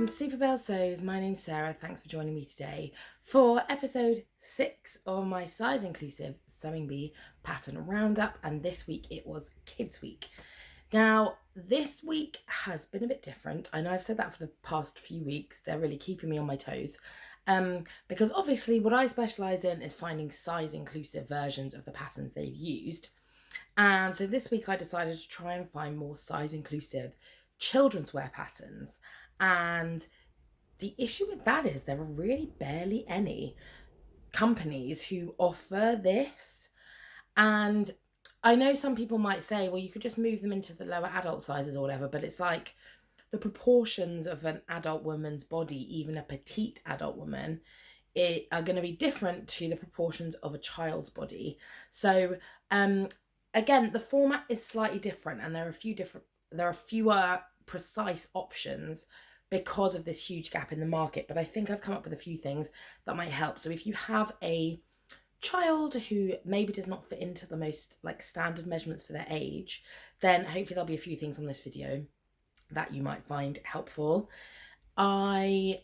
Superbell Sews, my name's Sarah. Thanks for joining me today for episode 6 of my size inclusive Sewing Bee pattern roundup, and this week it was Kids Week. Now, this week has been a bit different. I know I've said that for the past few weeks. They're really keeping me on my toes. Because obviously what I specialise in is finding size inclusive versions of the patterns they've used. And so this week I decided to try and find more size inclusive children's wear patterns. And the issue with that is there are really barely any companies who offer this. And I know some people might say, well, you could just move them into the lower adult sizes or whatever, but it's like the proportions of an adult woman's body, even a petite adult woman, are going to be different to the proportions of a child's body. So again, the format is slightly different, and there are fewer precise options because of this huge gap in the market. But I think I've come up with a few things that might help. So if you have a child who maybe does not fit into the most standard measurements for their age, then hopefully there'll be a few things on this video that you might find helpful. I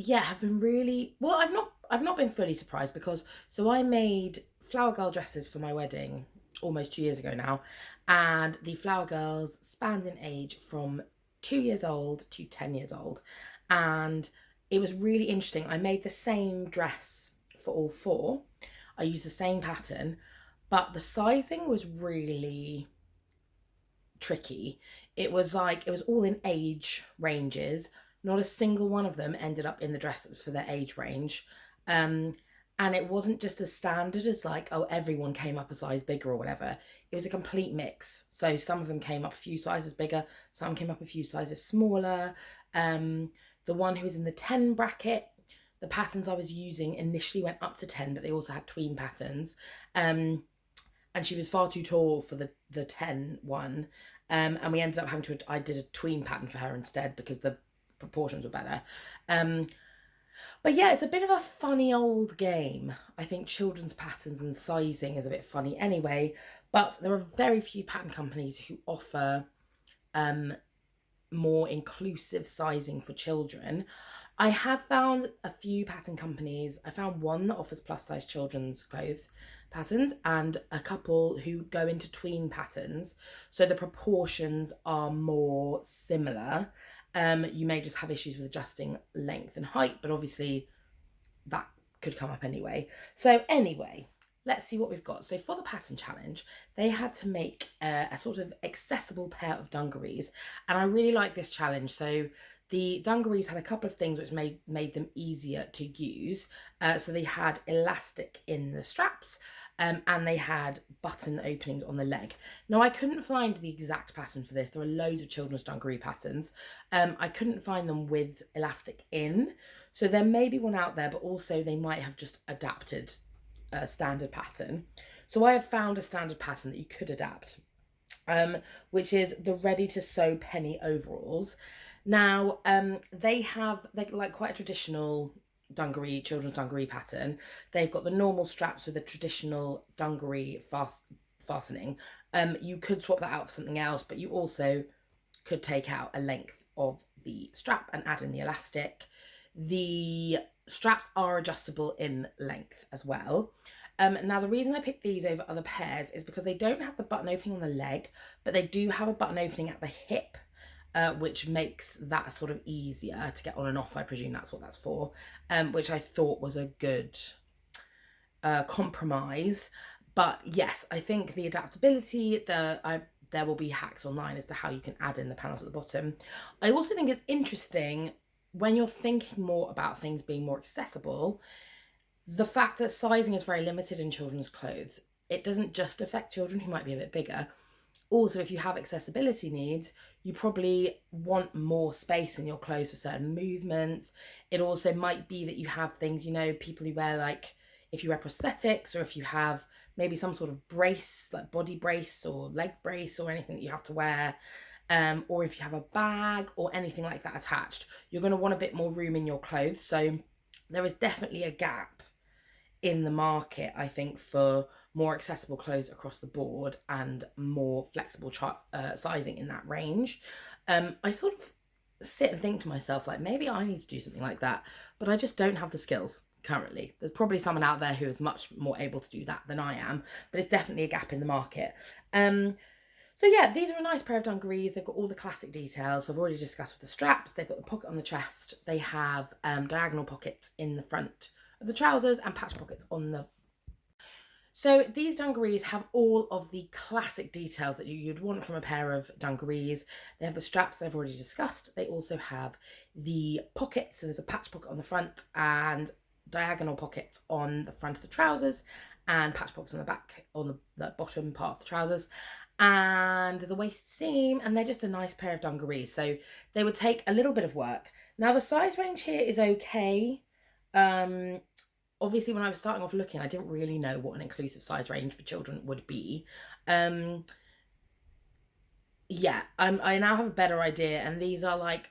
have been really well. I've not been fully surprised because I made flower girl dresses for my wedding almost 2 years ago now, and the flower girls spanned in age from 2 years old to 10 years old, and it was really interesting. I made the same dress for all four. I used the same pattern, but the sizing was really tricky. It was all in age ranges. Not a single one of them ended up in the dress that was for their age range. And it wasn't just as standard as everyone came up a size bigger or whatever. It was a complete mix. So some of them came up a few sizes bigger, some came up a few sizes smaller. The one who was in the 10 bracket, the patterns I was using initially went up to 10, but they also had tween patterns. And she was far too tall for the 10 one. And we ended up I did a tween pattern for her instead because the proportions were better. But yeah, it's a bit of a funny old game. I think children's patterns and sizing is a bit funny anyway, but there are very few pattern companies who offer more inclusive sizing for children. I have found a few pattern companies. I found one that offers plus size children's clothes patterns and a couple who go into tween patterns. So the proportions are more similar. You may just have issues with adjusting length and height, but obviously that could come up anyway. So anyway, let's see what we've got. So for the pattern challenge, they had to make a sort of accessible pair of dungarees, and I really like this challenge. So the dungarees had a couple of things which made them easier to use. So they had elastic in the straps, and they had button openings on the leg. Now, I couldn't find the exact pattern for this. There are loads of children's dungaree patterns. I couldn't find them with elastic in. So there may be one out there, but also they might have just adapted a standard pattern. So I have found a standard pattern that you could adapt, which is the ready to sew penny overalls. Now, they're like quite a traditional children's dungaree pattern. They've got the normal straps with the traditional dungaree fastening. You could swap that out for something else, but you also could take out a length of the strap and add in the elastic. The straps are adjustable in length as well. Now, the reason I picked these over other pairs is because they don't have the button opening on the leg, but they do have a button opening at the hip, which makes that sort of easier to get on and off. I presume that's what that's for, which I thought was a good compromise. But yes, I think the adaptability, there will be hacks online as to how you can add in the panels at the bottom. I also think it's interesting when you're thinking more about things being more accessible, the fact that sizing is very limited in children's clothes. It doesn't just affect children who might be a bit bigger. Also, if you have accessibility needs, you probably want more space in your clothes for certain movements. It also might be that you have things, people who wear if you wear prosthetics, or if you have maybe some sort of brace, like body brace or leg brace or anything that you have to wear, or if you have a bag or anything like that attached, you're going to want a bit more room in your clothes. So there is definitely a gap in the market, I think, for more accessible clothes across the board and more flexible sizing in that range. I sort of sit and think to myself, like, maybe I need to do something like that, but I just don't have the skills currently. There's probably someone out there who is much more able to do that than I am, but it's definitely a gap in the market. So yeah, these are a nice pair of dungarees. They've got all the classic details. So I've already discussed with the straps. They've got the pocket on the chest. They have diagonal pockets in the front of the trousers and patch pockets on the... So these dungarees have all of the classic details that you'd want from a pair of dungarees. They have the straps that I've already discussed. They also have the pockets. So there's a patch pocket on the front and diagonal pockets on the front of the trousers and patch pockets on the back, on the bottom part of the trousers. And there's a waist seam, and they're just a nice pair of dungarees. So they would take a little bit of work. Now the size range here is okay. Obviously, when I was starting off looking, I didn't really know what an inclusive size range for children would be. Yeah, I now have a better idea, and these are like,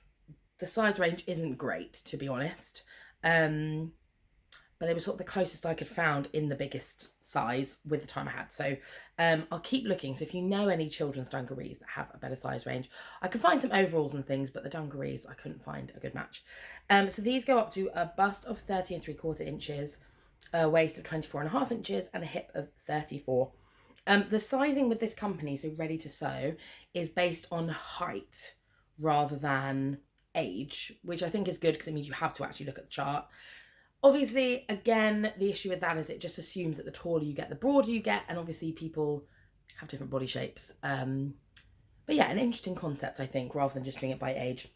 the size range isn't great, to be honest. But they were sort of the closest I could found in the biggest size with the time I had. So I'll keep looking. So if you know any children's dungarees that have a better size range, I could find some overalls and things, but the dungarees, I couldn't find a good match. So these go up to a bust of 30 3/4 inches, a waist of 24.5 inches, and a hip of 34. The sizing with this company, so Ready to Sew, is based on height rather than age, which I think is good because it means you have to actually look at the chart. Obviously, again, the issue with that is it just assumes that the taller you get, the broader you get, and obviously people have different body shapes. But yeah, an interesting concept, I think, rather than just doing it by age.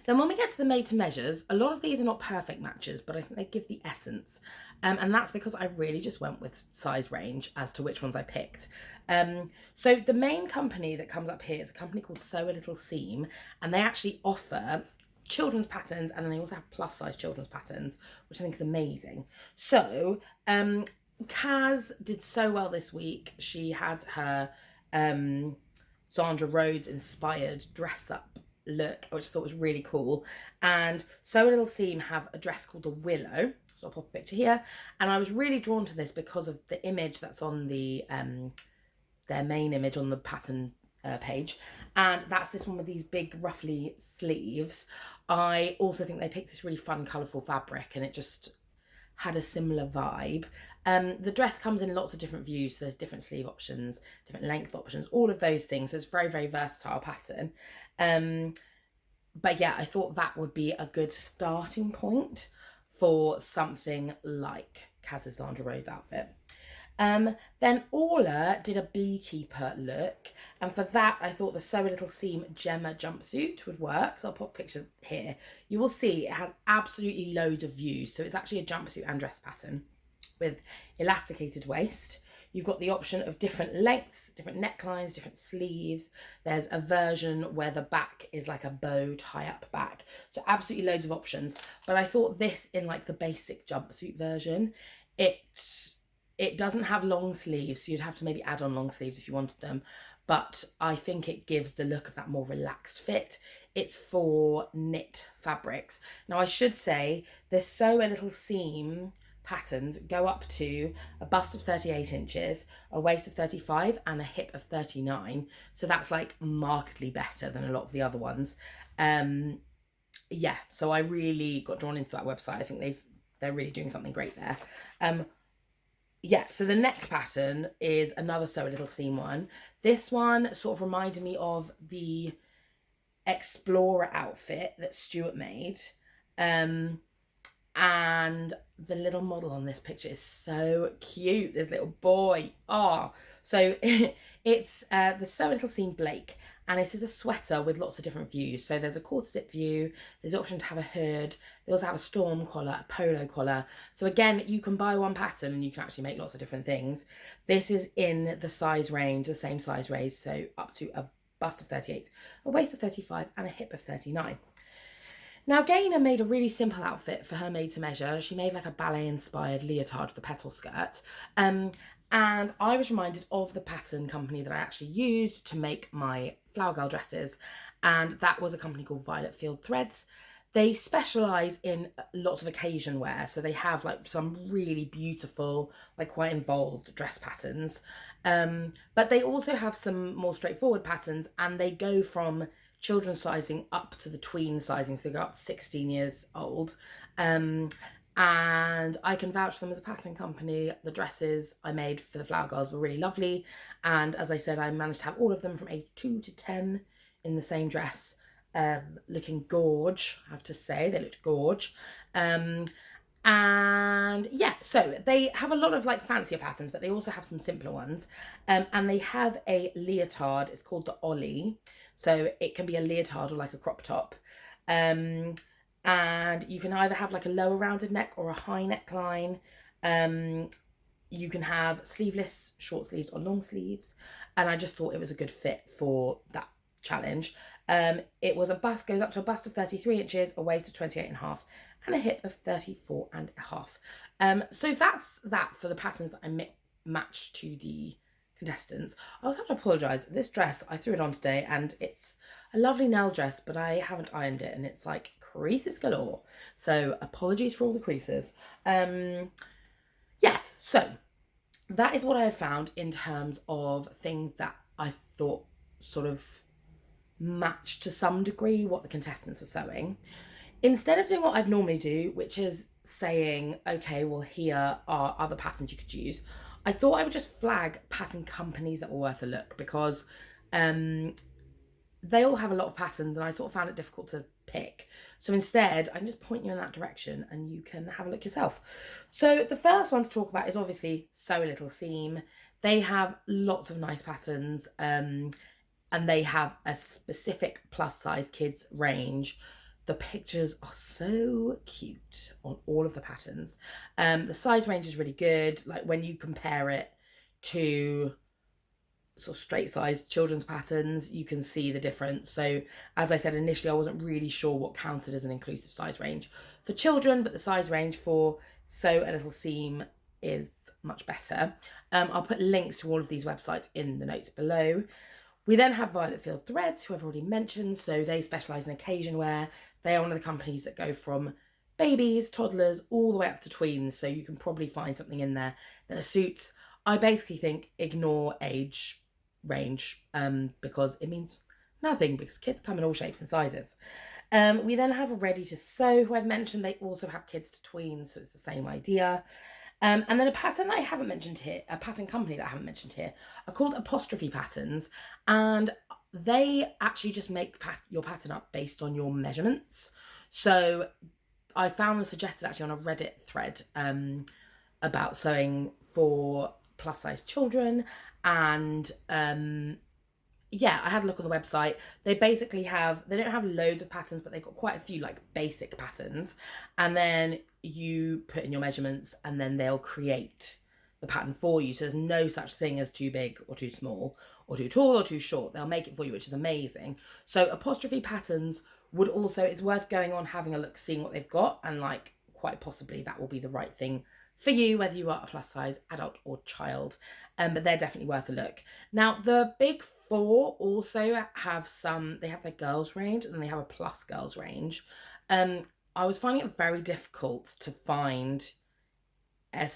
Then when we get to the made to measures, a lot of these are not perfect matches, but I think they give the essence. And that's because I really just went with size range as to which ones I picked. So the main company that comes up here is a company called Sew a Little Seam, and they actually offer children's patterns, and then they also have plus size children's patterns, which I think is amazing. So Kaz did so well this week. She had her Zandra Rhodes inspired dress up look, which I thought was really cool. And Sew a Little Seam have a dress called the Willow. So I'll pop a picture here. And I was really drawn to this because of the image that's on the their main image on the pattern page, and that's this one with these big ruffly sleeves. I also think they picked this really fun colourful fabric, and it just had a similar vibe. The dress comes in lots of different views, so there's different sleeve options, different length options, all of those things. So it's very, very versatile pattern. But yeah, I thought that would be a good starting point for something like Kaz's Zandra Rhodes outfit. Then Orla did a beekeeper look, and for that I thought the Sew a Little Seam Gemma jumpsuit would work. So I'll put a picture here. You will see it has absolutely loads of views. So it's actually a jumpsuit and dress pattern with elasticated waist. You've got the option of different lengths, different necklines, different sleeves. There's a version where the back is like a bow tie-up back. So absolutely loads of options. But I thought this in like the basic jumpsuit version, it doesn't have long sleeves, so you'd have to maybe add on long sleeves if you wanted them. But I think it gives the look of that more relaxed fit. It's for knit fabrics. Now I should say the Sew a Little Seam patterns go up to a bust of 38 inches, a waist of 35 and a hip of 39. So that's like markedly better than a lot of the other ones. Yeah, so I really got drawn into that website. I think they're really doing something great there. Yeah, so the next pattern is another Sew a Little Seam one. This one sort of reminded me of the Explorer outfit that Stuart made. And the little model on this picture is so cute, this little boy. Oh, so it's the Sew a Little Seam Blake, and it is a sweater with lots of different views. So there's a quarter zip view, there's the option to have a hood, they also have a storm collar, a polo collar. So again, you can buy one pattern and you can actually make lots of different things. This is in the size range, the same size range, so up to a bust of 38, a waist of 35 and a hip of 39. Now Gaynor made a really simple outfit for her made to measure. She made like a ballet inspired leotard with a petal skirt. And I was reminded of the pattern company that I actually used to make my Flower Girl dresses, and that was a company called Violet Field Threads. They specialise in lots of occasion wear, so they have like some really beautiful, like quite involved dress patterns. But they also have some more straightforward patterns, and they go from children's sizing up to the tween sizing, so they go up to 16 years old. And I can vouch for them as a pattern company. The dresses I made for the Flower Girls were really lovely. And as I said, I managed to have all of them from age 2 to 10 in the same dress, looking gorge, I have to say. They looked gorge. And yeah, so they have a lot of like fancier patterns, but they also have some simpler ones. And they have a leotard. It's called the Ollie. So it can be a leotard or like a crop top. And you can either have like a lower rounded neck or a high neckline. You can have sleeveless, short sleeves or long sleeves. And I just thought it was a good fit for that challenge. It was a bust, goes up to a bust of 33 inches, a waist of 28.5, and a hip of 34.5. So that's that for the patterns that I matched to the contestants. I also have to apologise. This dress, I threw it on today and it's a lovely Nell dress, but I haven't ironed it and it's like creases galore. So apologies for all the creases. Yes, so that is what I had found in terms of things that I thought sort of matched to some degree what the contestants were sewing. Instead of doing what I'd normally do, which is saying, okay, well, here are other patterns you could use, I thought I would just flag pattern companies that were worth a look, because they all have a lot of patterns and I sort of found it difficult to pick. So instead, I can just point you in that direction and you can have a look yourself. So the first one to talk about is obviously Sew a Little Seam. They have lots of nice patterns, and they have a specific plus size kids range. The pictures are so cute on all of the patterns. The size range is really good. Like when you compare it to sort of straight sized children's patterns, you can see the difference. So as I said initially, I wasn't really sure what counted as an inclusive size range for children, but the size range for Sew a Little Seam is much better. I'll put links to all of these websites in the notes below. We then have Violet Field Threads, who I've already mentioned. So they specialise in occasion wear. They are one of the companies that go from babies, toddlers, all the way up to tweens. So you can probably find something in there that suits. I basically think ignore age range, because it means nothing, because kids come in all shapes and sizes. We then have Ready to Sew, who I've mentioned. They also have kids to tweens, so it's the same idea. And then a pattern that I haven't mentioned here, a pattern company that I haven't mentioned here, are called Apostrophe Patterns. And they actually just make your pattern up based on your measurements. So I found them suggested actually on a Reddit thread about sewing for plus size children. And yeah, I had a look on the website. They basically they don't have loads of patterns, but they've got quite a few like basic patterns. And then you put in your measurements and then they'll create the pattern for you. So there's no such thing as too big or too small or too tall or too short. They'll make it for you, which is amazing. So Apostrophe Patterns would also, it's worth going on, having a look, seeing what they've got, and like quite possibly that will be the right thing for you, whether you are a plus size adult or child. But they're definitely worth a look. Now, the Big Four also have they have their girls range and then they have a plus girls range. I was finding it very difficult to find a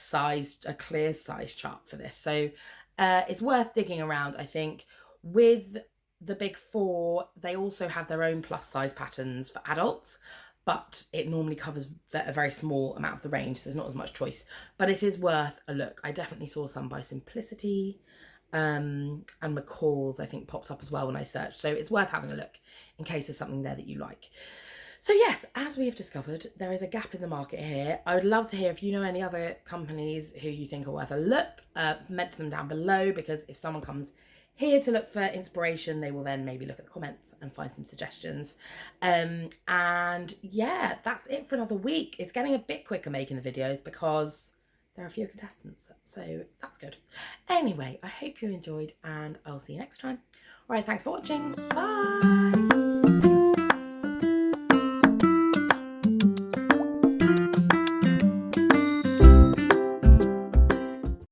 clear size chart for this. So it's worth digging around, I think. With the Big Four, they also have their own plus size patterns for adults, but it normally covers a very small amount of the range, so there's not as much choice. But it is worth a look. I definitely saw some by Simplicity, and McCall's, I think, popped up as well when I searched. So it's worth having a look in case there's something there that you like. So yes, as we have discovered, there is a gap in the market here. I would love to hear if you know any other companies who you think are worth a look. Mention them down below, because if someone comes here to look for inspiration, they will then maybe look at the comments and find some suggestions. And yeah, that's it for another week. It's getting a bit quicker making the videos because there are fewer contestants, so that's good. Anyway, I hope you enjoyed and I'll see you next time. All right, thanks for watching. Bye.